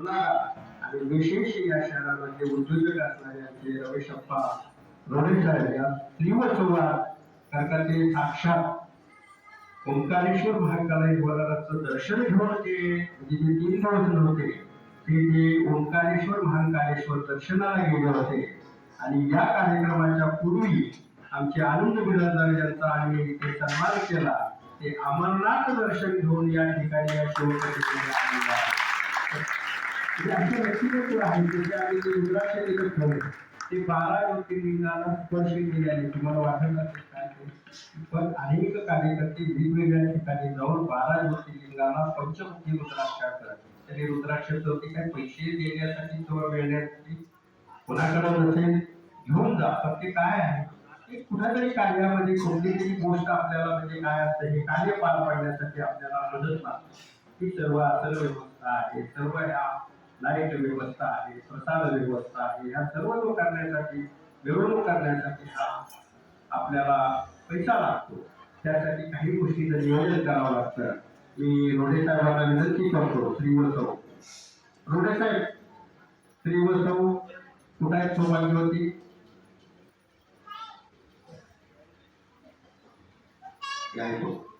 आणि विशेष या शहरामध्ये उद्योजक असणारे आमचे रमेशप्पा रोडे साहेब या तीव्र संवाद कारण का ते साक्षात ओंकारेश्वर महाकाल बोलाराचं दर्शन घेऊन ते म्हणजे जे 3 दिवस होते ते ओंकारेश्वर महाकालेश्वर दर्शनाला गेले होते आणि या कार्यक्रमाच्या पूर्वी आमचे आनंद बिराजदार यांचा आम्ही ते सन्मान केला ते अमरनाथ दर्शन घेऊन या ठिकाणी या शिवप्रतिष्ठेला आलेला असे व्यक्तिमत्व आहे त्याचे आम्ही ते रुद्राक्ष देखत ठेवले ते 12 ज्योतिर्लिंगाला स्पर्श केल्याने तुम्हाला वाटत असेल काय पण अनेक कार्यकर्ते वेगवेगळ्या ठिकाणी जाऊन 12 ज्योतिर्लिंगाला पंचमुखी रुद्राक्ष करतात त्याने रुद्राक्षाचं ते काय पैसे देण्यासाठी किंवा मिळण्यासाठी कोणाकडे नसेल घेऊन जा पण ते काय आहे कुठल्यातरी कार्यामध्ये कोणतीतरी गोष्ट आपल्याला म्हणजे काय असतं हे कार्य पार पाडण्यासाठी आपल्याला मदत लागते ही सर्व असल व्यवस्था आहे सर्व ह्या लाईट व्यवस्था आहे प्रसाद व्यवस्था आहे ह्या सर्व करण्यासाठी मिरवणूक करण्यासाठी हा आपल्याला पैसा लागतो त्यासाठी काही गोष्टीचं नियोजन करावं लागतं मी रोडे साहेबांना विनंती करतो श्रीवसव रोडे साहेब श्रीवसव कुठे आहेत सौभाग्यवती आहे तो